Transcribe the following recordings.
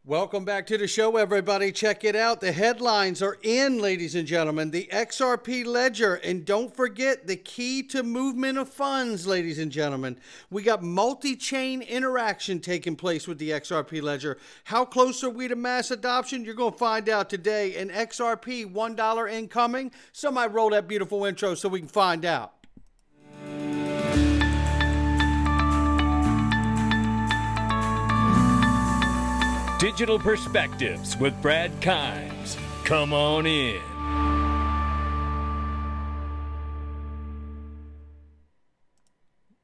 Welcome back to the show, everybody. Check it out. The headlines are in, ladies and gentlemen. The XRP Ledger. And don't forget the key to movement of funds, ladies and gentlemen. We got multi-chain interaction taking place with the XRP Ledger. How close are we to mass adoption? You're going to find out today. And XRP, $1 incoming. Somebody roll that beautiful intro so we can find out. Digital Perspectives with Brad Kimes. Come on in.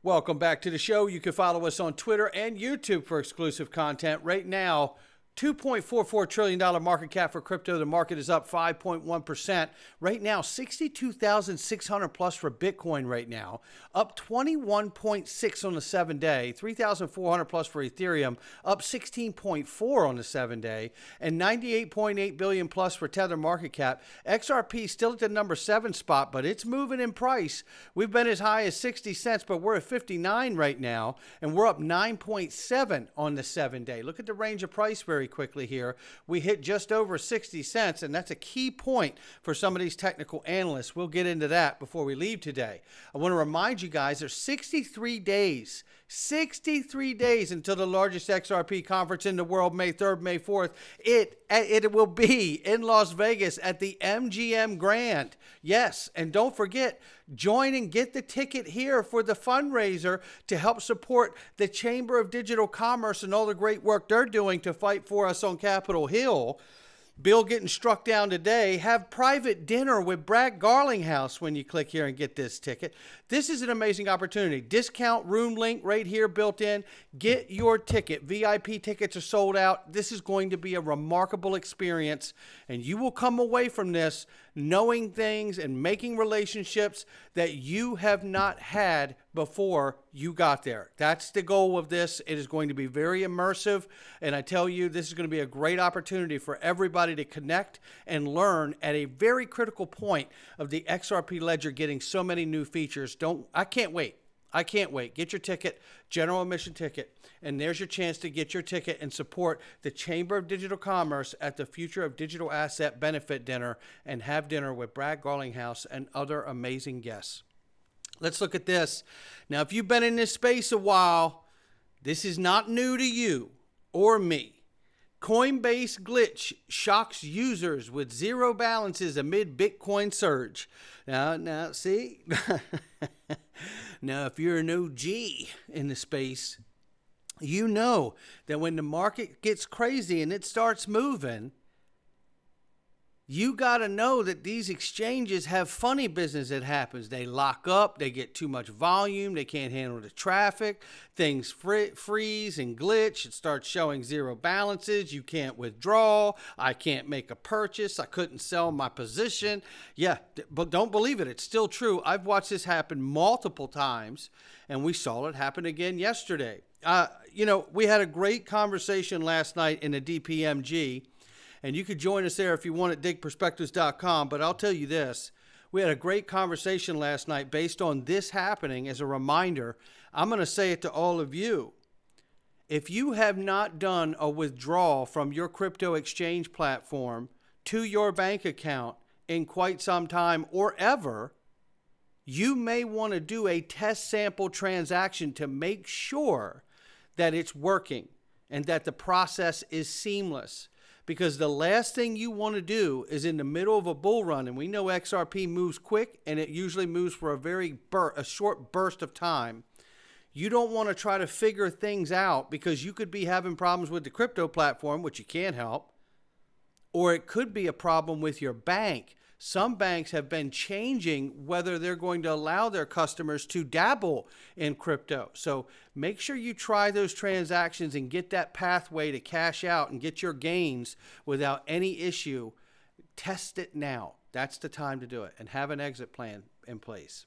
Welcome back to the show. You can follow us on Twitter and YouTube for exclusive content. Right now, $2.44 trillion market cap for crypto. The market is up 5.1%. Right now, 62,600 plus for Bitcoin right now. Up 21.6 on the 7-day. 3,400 plus for Ethereum. Up 16.4 on the 7-day. And 98.8 billion plus for Tether market cap. XRP still at the number 7 spot, but it's moving in price. We've been as high as 60 cents, but we're at 59 right now. And we're up 9.7 on the 7-day. Look at the range of price very quickly here. We hit just over 60 cents, and that's a key point for some of these technical analysts. We'll get into that before we leave today. I want to remind you guys, there's 63 days until the largest XRP conference in the world, May 3rd, May 4th. It will be in Las Vegas at the MGM Grand. Yes, and don't forget, join and get the ticket here for the fundraiser to help support the Chamber of Digital Commerce and all the great work they're doing to fight for us on Capitol Hill. Bill getting struck down today. Have private dinner with Brad Garlinghouse when you click here and get this ticket. This is an amazing opportunity. Discount room link right here built in. Get your ticket. VIP tickets are sold out. This is going to be a remarkable experience, and you will come away from this knowing things and making relationships that you have not had before you got there. That's the goal of this. It is going to be very immersive, and I tell you, this is going to be a great opportunity for everybody to connect and learn at a very critical point of the XRP Ledger getting so many new features. I can't wait. I can't wait. Get your ticket, general admission ticket, and there's your chance to get your ticket and support the Chamber of Digital Commerce at the Future of Digital Asset Benefit Dinner and have dinner with Brad Garlinghouse and other amazing guests. Let's look at this. Now, if you've been in this space a while, this is not new to you or me. Coinbase glitch shocks users with zero balances amid Bitcoin surge. Now, see? Now, if you're an OG in the space, you know that when the market gets crazy and it starts moving, you got to know that these exchanges have funny business that happens. They lock up, they get too much volume, they can't handle the traffic, things freeze and glitch, it starts showing zero balances, you can't withdraw, I can't make a purchase, I couldn't sell my position. Yeah, but don't believe it, it's still true. I've watched this happen multiple times, and we saw it happen again yesterday. We had a great conversation last night in the DPMG. And you could join us there if you want at digperspectives.com. But I'll tell you this. We had a great conversation last night based on this happening. As a reminder, I'm going to say it to all of you. If you have not done a withdrawal from your crypto exchange platform to your bank account in quite some time or ever, you may want to do a test sample transaction to make sure that it's working and that the process is seamless. Because the last thing you want to do is in the middle of a bull run, and we know XRP moves quick, and it usually moves for a short burst of time. You don't want to try to figure things out because you could be having problems with the crypto platform, which you can't help, or it could be a problem with your bank. Some banks have been changing whether they're going to allow their customers to dabble in crypto. So make sure you try those transactions and get that pathway to cash out and get your gains without any issue. Test it now. That's the time to do it, and have an exit plan in place.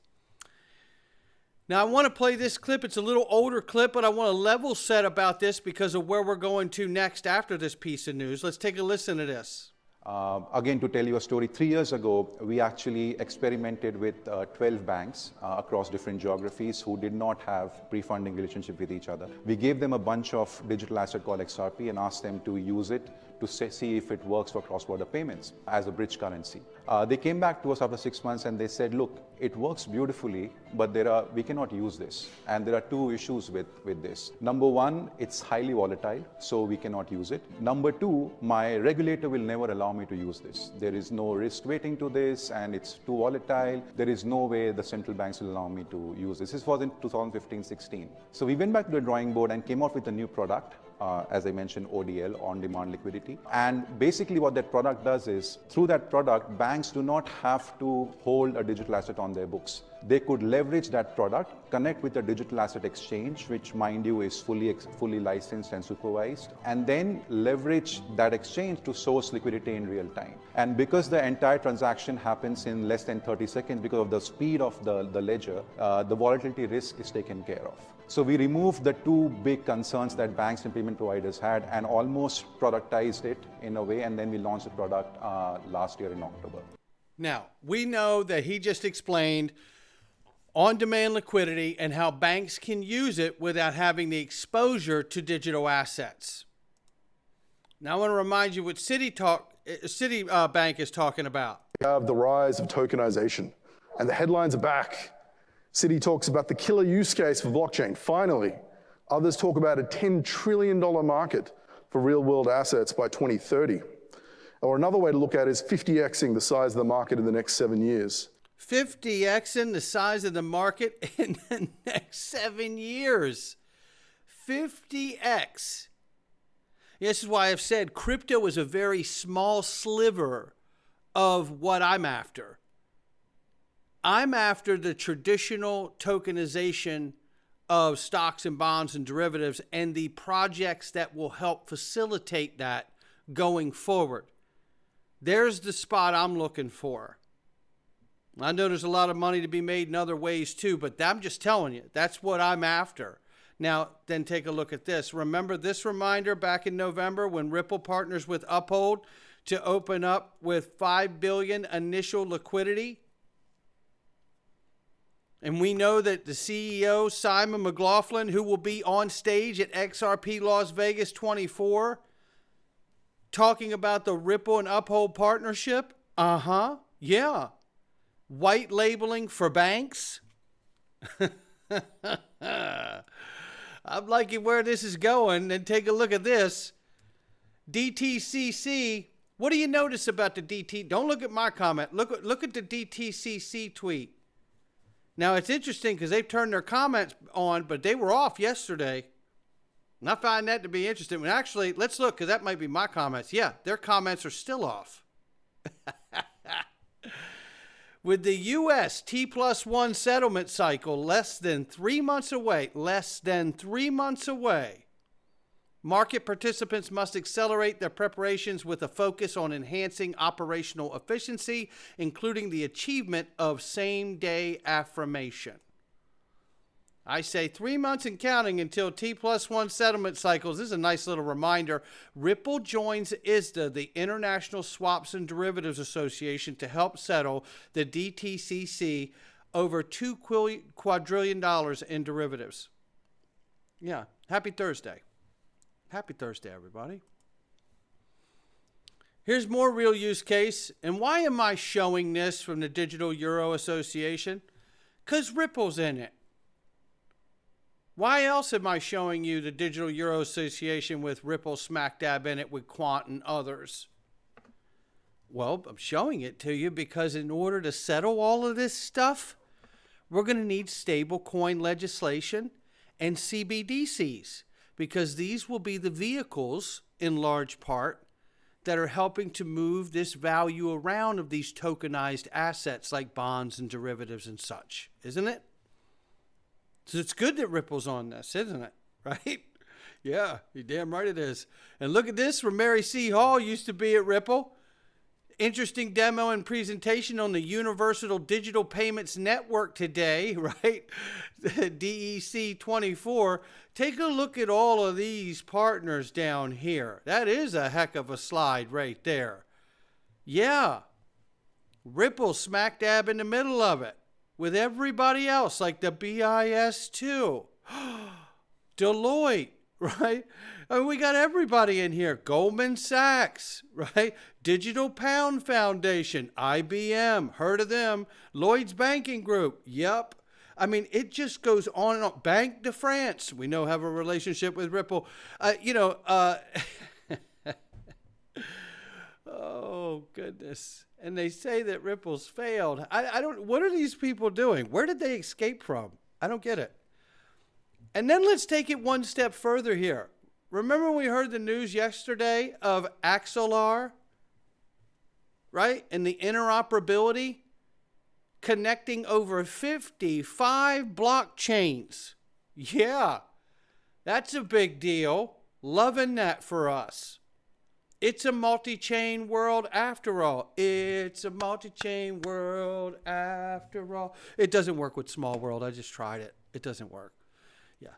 Now, I want to play this clip. It's a little older clip, but I want to level set about this because of where we're going to next after this piece of news. Let's take a listen to this. Again, to tell you a story, 3 years ago, we actually experimented with 12 banks across different geographies who did not have pre-funding relationship with each other. We gave them a bunch of digital asset called XRP and asked them to use it to see if it works for cross-border payments as a bridge currency. They came back to us after 6 months and they said, look, it works beautifully, but we cannot use this. And there are two issues with this. Number one, it's highly volatile, so we cannot use it. Number two, my regulator will never allow me to use this. There is no risk weighting to this and it's too volatile. There is no way the central banks will allow me to use this. This was in 2015-16. So we went back to the drawing board and came out with a new product. As I mentioned, ODL, on-demand liquidity. And basically what that product does is, through that product, banks do not have to hold a digital asset on their books. They could leverage that product, connect with a digital asset exchange, which, mind you, is fully licensed and supervised, and then leverage that exchange to source liquidity in real time. And because the entire transaction happens in less than 30 seconds, because of the speed of the ledger, the volatility risk is taken care of. So we removed the two big concerns that banks and payment providers had and almost productized it in a way, and then we launched the product last year in October. Now, we know that he just explained on-demand liquidity and how banks can use it without having the exposure to digital assets. Now, I want to remind you what Citibank is talking about. We have the rise of tokenization, and the headlines are back. Citi talks about the killer use case for blockchain. Finally, others talk about a $10 trillion market for real-world assets by 2030. Or another way to look at it is 50xing the size of the market in the next 7 years. 50xing the size of the market in the next 7 years. 50x. This is why I've said crypto is a very small sliver of what I'm after. I'm after the traditional tokenization of stocks and bonds and derivatives and the projects that will help facilitate that going forward. There's the spot I'm looking for. I know there's a lot of money to be made in other ways too, but I'm just telling you, that's what I'm after. Now, then take a look at this. Remember this reminder back in November when Ripple partners with Uphold to open up with $5 billion initial liquidity? And we know that the CEO, Simon McLaughlin, who will be on stage at XRP Las Vegas 24, talking about the Ripple and Uphold partnership. Yeah. White labeling for banks. I'm liking where this is going. And take a look at this. DTCC. What do you notice about the DT? Don't look at my comment. Look at the DTCC tweet. Now, it's interesting because they've turned their comments on, but they were off yesterday. And I find that to be interesting. And actually, let's look, because that might be my comments. Yeah, their comments are still off. With the U.S. T+1 settlement cycle less than 3 months away, market participants must accelerate their preparations with a focus on enhancing operational efficiency, including the achievement of same-day affirmation. I say 3 months and counting until T+1 settlement cycles. This is a nice little reminder. Ripple joins ISDA, the International Swaps and Derivatives Association, to help settle the DTCC over $2 quadrillion in derivatives. Yeah, happy Thursday. Happy Thursday, everybody. Here's more real use case. And why am I showing this from the Digital Euro Association? Because Ripple's in it. Why else am I showing you the Digital Euro Association with Ripple smack dab in it with Quant and others? Well, I'm showing it to you because in order to settle all of this stuff, we're going to need stablecoin legislation and CBDCs, because these will be the vehicles, in large part, that are helping to move this value around of these tokenized assets like bonds and derivatives and such, isn't it? So it's good that Ripple's on this, isn't it? Right? Yeah, you're damn right it is. And look at this from Mary C. Hall, used to be at Ripple. Interesting demo and presentation on the Universal Digital Payments Network today, right? DEC 24. Take a look at all of these partners down here. That is a heck of a slide right there. Yeah. Ripple smack dab in the middle of it with everybody else, like the BIS2, Deloitte, right? I mean, we got everybody in here. Goldman Sachs, right? Digital Pound Foundation, IBM, heard of them. Lloyd's Banking Group, yep. I mean, it just goes on and on. Banque de France, we know have a relationship with Ripple. Oh, goodness. And they say that Ripple's failed. I don't, what are these people doing? Where did they escape from? I don't get it. And then let's take it one step further here. Remember we heard the news yesterday of Axelar, right? And the interoperability connecting over 55 blockchains. Yeah, that's a big deal. Loving that for us. It's a multi-chain world after all. It's a multi-chain world after all. It doesn't work with small world. I just tried it. It doesn't work. Yeah.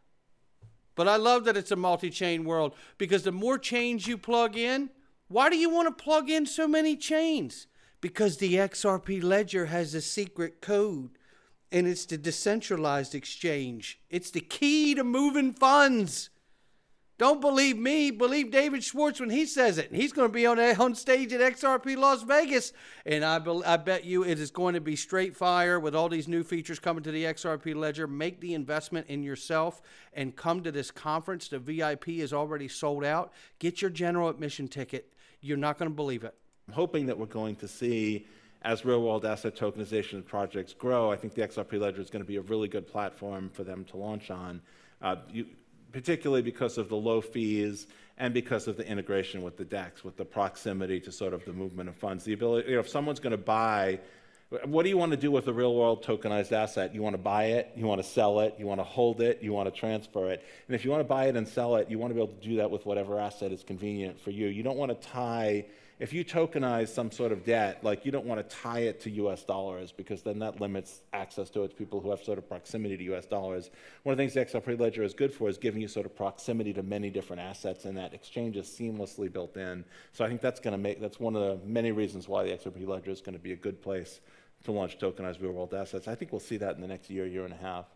But I love that it's a multi-chain world because the more chains you plug in, why do you want to plug in so many chains? Because the XRP Ledger has a secret code and it's the decentralized exchange. It's the key to moving funds. Don't believe me, believe David Schwartz when he says it. And he's going to be on stage at XRP Las Vegas. And I bet you it is going to be straight fire with all these new features coming to the XRP Ledger. Make the investment in yourself and come to this conference. The VIP is already sold out. Get your general admission ticket. You're not going to believe it. I'm hoping that we're going to see, as real-world asset tokenization projects grow, I think the XRP Ledger is going to be a really good platform for them to launch on, particularly because of the low fees and because of the integration with the DEX, with the proximity to sort of the movement of funds. The ability, if someone's going to buy, what do you want to do with a real-world tokenized asset? You want to buy it, you want to sell it, you want to hold it, you want to transfer it. And if you want to buy it and sell it, you want to be able to do that with whatever asset is convenient for you. You don't want to tie. If you tokenize some sort of debt, like you don't want to tie it to US dollars because then that limits access to it to people who have sort of proximity to US dollars. One of the things the XRP Ledger is good for is giving you sort of proximity to many different assets, and that exchange is seamlessly built in. So I think that's going to make, that's one of the many reasons why the XRP Ledger is going to be a good place to launch tokenized real world assets. I think we'll see that in the next year, year and a half.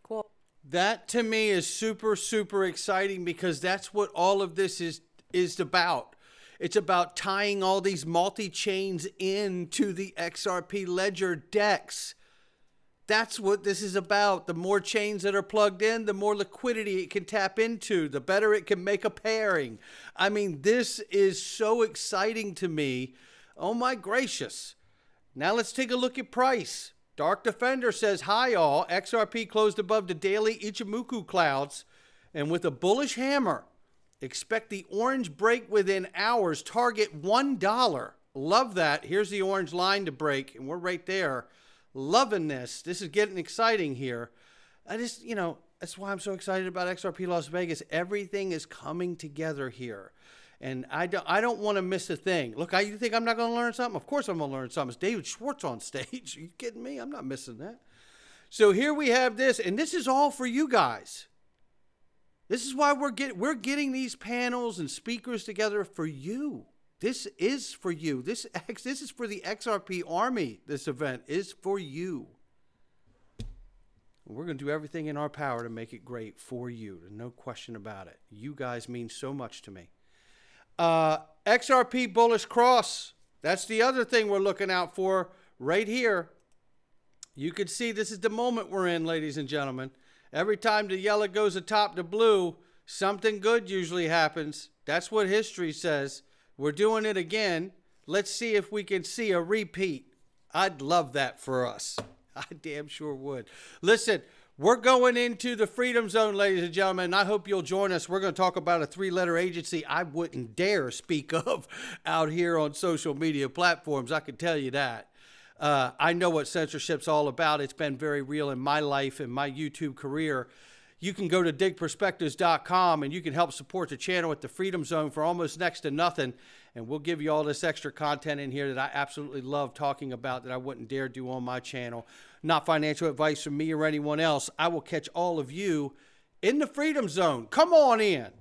Cool. That to me is super, super exciting because that's what all of this is about. It's about tying all these multi-chains into the XRP Ledger DEX. That's what this is about. The more chains that are plugged in, the more liquidity it can tap into, the better it can make a pairing. I mean, this is so exciting to me. Oh my gracious. Now let's take a look at price. Dark Defender says, hi all, XRP closed above the daily Ichimoku clouds and with a bullish hammer. Expect the orange break within hours. Target $1. Love that. Here's the orange line to break, and we're right there. Loving this. This is getting exciting here. I just, that's why I'm so excited about XRP Las Vegas. Everything is coming together here, and I don't want to miss a thing. Look, you think I'm not going to learn something? Of course I'm going to learn something. It's David Schwartz on stage. Are you kidding me? I'm not missing that. So here we have this, and this is all for you guys. This is why we're getting these panels and speakers together for you. This is for you. This is for the XRP Army. This event is for you. We're going to do everything in our power to make it great for you. There's no question about it. You guys mean so much to me. XRP Bullish Cross. That's the other thing we're looking out for right here. You can see this is the moment we're in, ladies and gentlemen. Every time the yellow goes atop the blue, something good usually happens. That's what history says. We're doing it again. Let's see if we can see a repeat. I'd love that for us. I damn sure would. Listen, we're going into the Freedom Zone, ladies and gentlemen, and I hope you'll join us. We're going to talk about a 3-letter agency I wouldn't dare speak of out here on social media platforms. I can tell you that. I know what censorship's all about. It's been very real in my life and my YouTube career. You can go to digperspectives.com and you can help support the channel at the Freedom Zone for almost next to nothing. And we'll give you all this extra content in here that I absolutely love talking about that I wouldn't dare do on my channel. Not financial advice from me or anyone else. I will catch all of you in the Freedom Zone. Come on in.